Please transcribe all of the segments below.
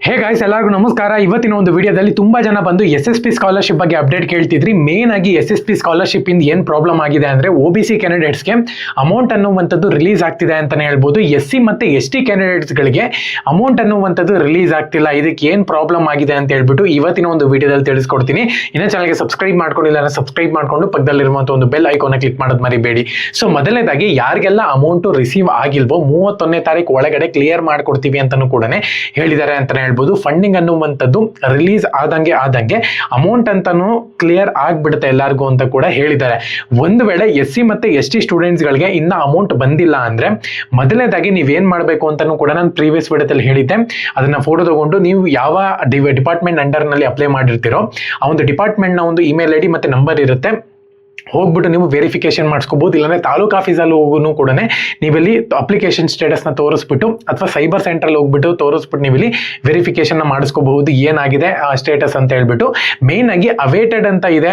Hey guys, ಎಲ್ಲರಿಗೂ ನಮಸ್ಕಾರ. ಇವತ್ತಿನ ಒಂದು ವಿಡಿಯೋದಲ್ಲಿ ತುಂಬಾ ಜನ ಬಂದು SSP ಸ್ಕಾಲರ್ಶಿಪ್ ಬಗ್ಗೆ ಅಪ್ಡೇಟ್ ಕೇಳ್ತಿದ್ರಿ. ಮೇನ್ ಆಗಿ SSP ಸ್ಕಾಲರ್ಶಿಪ್ ಇಂದ ಏನ್ ಪ್ರಾಬ್ಲಮ್ ಆಗಿದೆ ಅಂದ್ರೆ OBC ಕ್ಯಾಂಡಿಡೇಟ್ಸ್ಗೆ ಅಮೌಂಟ್ ಅನ್ನುವಂಥದ್ದು ರಿಲೀಸ್ ಆಗ್ತಿದೆ ಅಂತಾನೆ ಹೇಳ್ಬೋದು. SC ಮತ್ತೆ ST ಕ್ಯಾಂಡಿಡೇಟ್ಸ್ಗಳಿಗೆ ಅಮೌಂಟ್ ಅನ್ನುವಂಥದ್ದು ರಿಲೀಸ್ ಆಗ್ತಿಲ್ಲ. ಇದಕ್ಕೆ ಏನ್ ಪ್ರಾಬ್ಲಮ್ ಆಗಿದೆ ಅಂತ ಹೇಳ್ಬಿಟ್ಟು ಇವತ್ತಿನ ಒಂದು ವಿಡಿಯೋದಲ್ಲಿ ತಿಳಿಸ್ಕೊಡ್ತೀನಿ. ಇನ್ನ ಚಾನಲ್ಗೆ ಸಬ್ಸ್ಕ್ರೈಬ್ ಮಾಡ್ಕೊಂಡಿಲ್ಲ ಅಂದ್ರೆ ಸಬ್ಸ್ಕ್ರೈಬ್ ಮಾಡ್ಕೊಂಡು ಪಕ್ಕದಲ್ಲಿರುವಂಥ ಒಂದು ಬೆಲ್ ಐಕಾನ್ ಕ್ಲಿಕ್ ಮಾಡೋದು ಮರಿಬೇಡಿ. ಸೊ ಮೊದಲನೇದಾಗಿ ಯಾರಿಗೆಲ್ಲ ಅಮೌಂಟ್ ರಿಸೀವ್ ಆಗಿಲ್ವೋ 31ನೇ ತಾರೀಕು ಒಳಗಡೆ ಕ್ಲಿಯರ್ ಮಾಡ್ಕೊಡ್ತೀವಿ ಅಂತಾನು ಕೂಡ ಹೇಳಿದ್ದಾರೆ ಅಂತಾನೆ ಹೇಳ್ಬೋದು. ಫಂಡಿಂಗ್ ಅನ್ನುವಂಥದ್ದು ರಿಲೀಸ್ ಆದಂಗೆ ಅಮೌಂಟ್ ಅಂತಾನು ಕ್ಲಿಯರ್ ಆಗ್ಬಿಡುತ್ತೆ ಎಲ್ಲರಿಗೂ ಅಂತ ಕೂಡ ಹೇಳಿದ್ದಾರೆ. ಒಂದು ವೇಳೆ SC ಮತ್ತೆ ST ಸ್ಟೂಡೆಂಟ್ಸ್ ಗಳಿಗೆ ಇನ್ನ ಅಮೌಂಟ್ ಬಂದಿಲ್ಲ ಅಂದ್ರೆ ಮೊದಲನೇದಾಗಿ ನೀವೇನ್ ಮಾಡಬೇಕು ಅಂತಾನು ಕೂಡ ನಾನು ಪ್ರೀವಿಯಸ್ ವಿಡಿಯೋದಲ್ಲಿ ಹೇಳಿದ್ದೆ. ಅದನ್ನ ಫೋಟೋ ತಗೊಂಡು ನೀವು ಯಾವ ಡಿಪಾರ್ಟ್ಮೆಂಟ್ ಅಂಡರ್ ನಲ್ಲಿ ಅಪ್ಲೈ ಮಾಡಿರ್ತೀರೋ ಆ ಒಂದು ಡಿಪಾರ್ಟ್ಮೆಂಟ್ ನ ಒಂದು ಇಮೇಲ್ ID ಮತ್ತೆ ನಂಬರ್ ಇರುತ್ತೆ, ಹೋಗ್ಬಿಟ್ಟು ನೀವು ವೆರಿಫಿಕೇಶನ್ ಮಾಡಿಸ್ಕೋಬಹುದು. ಇಲ್ಲಾಂದ್ರೆ ತಾಲೂಕು ಆಫೀಸಲ್ಲಿ ಹೋಗೂ ಕೂಡ ನೀವಿಲ್ಲಿ ಅಪ್ಲಿಕೇಶನ್ ಸ್ಟೇಟಸ್ ನ ತೋರಿಸ್ಬಿಟ್ಟು ಅಥವಾ ಸೈಬರ್ ಸೆಂಟರ್ ಹೋಗ್ಬಿಟ್ಟು ತೋರಿಸ್ಬಿಟ್ಟು ನೀವಿಲ್ಲಿ ವೆರಿಫಿಕೇಶನ್ ಮಾಡಿಸ್ಕೋಬಹುದು ಏನಾಗಿದೆ ಸ್ಟೇಟಸ್ ಅಂತ ಹೇಳ್ಬಿಟ್ಟು. ಮೇನ್ ಆಗಿ ಅವೇಟೆಡ್ ಅಂತ ಇದೆ.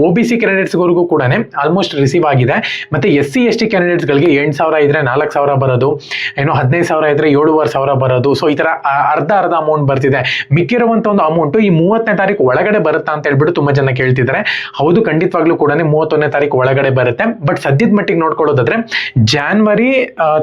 OBC ಕ್ಯಾಂಡಿಡೇಟ್ಸ್ವರೆಗೂ ಕೂಡ ಆಲ್ಮೋಸ್ಟ್ ರಿಸೀವ್ ಆಗಿದೆ. ಮತ್ತೆ SC ST ಕ್ಯಾಂಡಿಡೇಟ್ಸ್ಗಳಿಗೆ 8,000 ಇದ್ರೆ 4,000 ಬರೋದು, ಏನೋ 15,000 ಇದ್ರೆ 7,500 ಬರೋದು. ಸೊ ಈ ತರ ಅರ್ಧ ಅಮೌಂಟ್ ಬರ್ತಿದೆ. ಮಿಕ್ಕಿರುವಂತ ಒಂದು ಅಮೌಂಟ್ ಈ 30ನೇ ತಾರೀಕು ಒಳಗಡೆ ಬರುತ್ತಾ ಅಂತ ಹೇಳ್ಬಿಟ್ಟು ತುಂಬಾ ಜನ ಕೇಳ್ತಿದ್ದಾರೆ. ಹೌದು, ಖಂಡಿತವಾಗ್ಲೂ ಕೂಡ 31ನೇ ತಾರೀಕು ಒಳಗಡೆ ಬರುತ್ತೆ. ಬಟ್ ಸದ್ಯದ ಮಟ್ಟಿಗೆ ನೋಡ್ಕೊಳ್ಳೋದಾದ್ರೆ January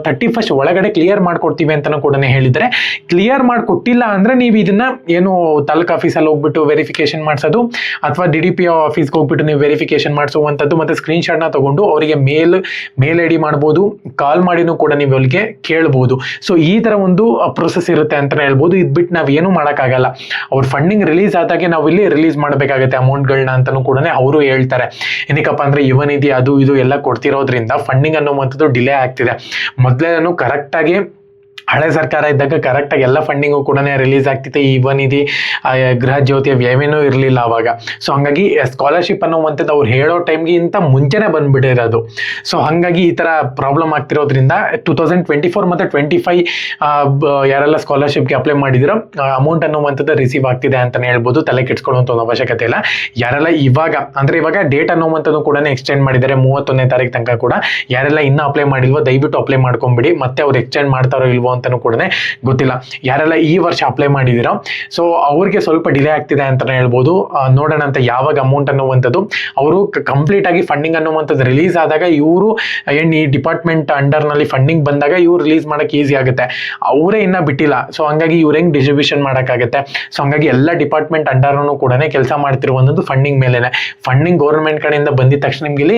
31st ಒಳಗಡೆ ಕ್ಲಿಯರ್ ಮಾಡ್ಕೊಡ್ತೀವಿ ಅಂತಾನು ಕೂಡ ಹೇಳಿದ್ರೆ, ಕ್ಲಿಯರ್ ಮಾಡ್ಕೊಟ್ಟಿಲ್ಲ ಅಂದ್ರೆ ನೀವು ಇದನ್ನ ಏನು ತಾಲೂಕು ಆಫೀಸಲ್ಲಿ ಹೋಗ್ಬಿಟ್ಟು ವೆರಿಫಿಕೇಶನ್ ಮಾಡಿಸೋದು ಅಥವಾ DDPO ಆಫೀಸ್ಗೆ ಹೋಗ್ಬಿಟ್ಟು ನೀವು ವೆರಿಫಿಕೇಶನ್ ಮಾಡಿಸುವಂಥದ್ದು ಮತ್ತೆ ಸ್ಕ್ರೀನ್ ಶಾಟ್ ನ ತಗೊಂಡು ಅವರಿಗೆ ಮೇಲ್ ID ಮಾಡ್ಬೋದು, ಕಾಲ್ ಮಾಡಿನೂ ಕೂಡ ನೀವು ಅವರಿಗೆ ಕೇಳಬಹುದು. ಸೊ ಈ ತರ ಒಂದು ಪ್ರೊಸೆಸ್ ಇರುತ್ತೆ ಅಂತ ಹೇಳ್ಬೋದು. ಇದ್ ಬಿಟ್ಟು ನಾವ್ ಏನು ಮಾಡೋಕ್ಕಾಗಲ್ಲ. ಅವ್ರ ಫಂಡಿಂಗ್ ರಿಲೀಸ್ ಆದಾಗೆ ನಾವು ಇಲ್ಲಿ ರಿಲೀಸ್ ಮಾಡಬೇಕಾಗುತ್ತೆ ಅಮೌಂಟ್ಗಳನ್ನ ಅಂತಾನು ಕೂಡ ಅವರು ಹೇಳ್ತಾರೆ. ಏನಕ್ಕಪ್ಪ ಅಂದ್ರೆ ಯುವನಿಧಿ ಅದು ಇದು ಎಲ್ಲ ಕೊಡ್ತಿರೋದ್ರಿಂದ ಫಂಡಿಂಗ್ ಅನ್ನುವಂಥದ್ದು ಡಿಲೇ ಆಗ್ತಿದೆ. ಮೊದಲೇನು ಕರೆಕ್ಟ್ ಆಗಿ ಹಳೆ ಸರ್ಕಾರ ಇದ್ದಾಗ ಕರೆಕ್ಟ್ ಆಗಿ ಎಲ್ಲ ಫಂಡಿಂಗು ಕೂಡ ರಿಲೀಸ್ ಆಗ್ತಿತ್ತು. ಈ ಯುವನಿಧಿ, ಗೃಹ ಜ್ಯೋತಿಯ ವ್ಯಯವೇನೂ ಇರಲಿಲ್ಲ ಅವಾಗ. ಸೊ ಹಂಗಾಗಿ ಸ್ಕಾಲರ್ಶಿಪ್ ಅನ್ನುವಂಥದ್ದು ಅವ್ರು ಹೇಳೋ ಟೈಮ್ಗೆ ಇಂತ ಮುಂಚೆನೆ ಬಂದ್ಬಿಟ್ಟಿರೋದು. ಸೊ ಹಂಗಾಗಿ ಈ ತರ ಪ್ರಾಬ್ಲಮ್ ಆಗ್ತಿರೋದ್ರಿಂದ 2024 ಮತ್ತೆ 25 ಯಾರೆಲ್ಲ ಸ್ಕಾಲರ್ಶಿಪ್ಗೆ ಅಪ್ಲೈ ಮಾಡಿದಿರೋ ಅಮೌಂಟ್ ಅನ್ನುವಂಥದ್ದು ರಿಸೀವ್ ಆಗ್ತಿದೆ ಅಂತಾನೆ ಹೇಳ್ಬೋದು. ತಲೆ ಕೆಡ್ಸ್ಕೊಳ್ಳುವಂತ ಒಂದು ಅವಶ್ಯಕತೆ ಇಲ್ಲ. ಯಾರೆಲ್ಲ ಇವಾಗ ಡೇಟ್ ಅನ್ನುವಂಥದ್ದು ಕೂಡ ಎಕ್ಸ್ಟೆಂಡ್ ಮಾಡಿದ್ದಾರೆ 31ನೇ ತಾರೀಕು ತನಕ ಕೂಡ. ಯಾರೆಲ್ಲ ಇನ್ನೂ ಅಪ್ಲೈ ಮಾಡಿಲ್ವೋ ದಯವಿಟ್ಟು ಅಪ್ಲೈ ಮಾಡ್ಕೊಂಬಿಡಿ. ಮತ್ತೆ ಅವ್ರು ಎಕ್ಸ್ಟೆಂಡ್ ಮಾಡ್ತಾರೋ ಇಲ್ವೋ ಅಂತಾನು ಕೂಡ ಗೊತ್ತಿಲ್ಲ. ಯಾರೆಲ್ಲ ಈ ವರ್ಷ ಅಪ್ಲೈ ಮಾಡಿದಿರೋ ಸೊ ಅವ್ರಿಗೆ ಸ್ವಲ್ಪ ಡಿಲೇ ಆಗ್ತಿದೆ ಅಂತಾನೆ ಹೇಳ್ಬೋದು. ನೋಡೋಣ ಅಂತ ಯಾವಾಗ ಅಮೌಂಟ್ ಅನ್ನುವಂಥದ್ದು ಅವರು ಕಂಪ್ಲೀಟ್ ಆಗಿ ಫಂಡಿಂಗ್ ಅನ್ನುವಂಥದ್ದು ರಿಲೀಸ್ ಆದಾಗ ಇವರು ಈ ಡಿಪಾರ್ಟ್ಮೆಂಟ್ ಅಂಡರ್ ನಲ್ಲಿ ಫಂಡಿಂಗ್ ಬಂದಾಗ ಇವ್ರು ರಿಲೀಸ್ ಮಾಡಕ್ ಈಸಿ ಆಗುತ್ತೆ. ಅವರೇ ಇನ್ನ ಬಿಟ್ಟಿಲ್ಲ. ಸೊ ಹಂಗಾಗಿ ಇವ್ರ ಹೆಂಗ್ ಡಿಸ್ಟ್ರಿಬ್ಯೂಷನ್ ಮಾಡಕ್ಕಾಗತ್ತೆ. ಸೊ ಹಂಗಾಗಿ ಎಲ್ಲ ಡಿಪಾರ್ಟ್ಮೆಂಟ್ ಅಂಡರ್ನು ಕೂಡ ಕೆಲಸ ಮಾಡ್ತಿರುವಂಥದ್ದು ಫಂಡಿಂಗ್ ಮೇಲೆನೆ. ಫಂಡಿಂಗ್ ಗೌರ್ಮೆಂಟ್ ಕಡೆಯಿಂದ ಬಂದಿದ ತಕ್ಷಣ ನಿಮ್ಗೆ ಇಲ್ಲಿ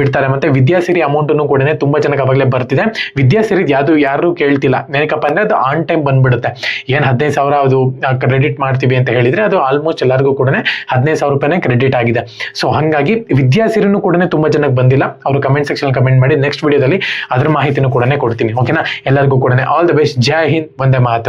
ಬಿಡ್ತಾರೆ. ಮತ್ತೆ ವಿದ್ಯಾಸಿರಿ ಅಮೌಂಟ್ ಕೂಡ ತುಂಬಾ ಜನಕ್ಕೆ ಅವಾಗಲೇ ಬರ್ತಿದೆ. ವಿದ್ಯಾಸಿರಿ ಯಾರು ಕೇಳ್ತಿಲ್ಲ. ಏನಕ್ಕಪ್ಪ ಅಂದ್ರೆ ಅದು ಆನ್ ಟೈಮ್ ಬಂದ್ಬಿಡುತ್ತೆ. ಏನ್ 15,000 ಅದು ಕ್ರೆಡಿಟ್ ಮಾಡ್ತೀವಿ ಅಂತ ಹೇಳಿದ್ರೆ ಅದು ಆಲ್ಮೋಸ್ಟ್ ಎಲ್ಲರಿಗೂ ಕೂಡ 15,000 ರೂಪಾಯಿನೇ ಕ್ರೆಡಿಟ್ ಆಗಿದೆ. ಸೊ ಹಂಗಾಗಿ ವಿದ್ಯಾಸಿರಿನೂ ಕೂಡ ತುಂಬಾ ಜನಕ್ಕೆ ಬಂದಿಲ್ಲ. ಅವರು ಕಮೆಂಟ್ ಸೆಕ್ಷನ್ ಕಮೆಂಟ್ ಮಾಡಿ ನೆಕ್ಸ್ಟ್ ವಿಡಿಯೋದಲ್ಲಿ ಅದ್ರ ಮಾಹಿತಿನೂ ಕೂಡ ಕೊಡ್ತೀನಿ. ಓಕೆನಾ? ಎಲ್ಲರಿಗೂ ಕೂಡ all the best. Jai Hind, Vande Mataram.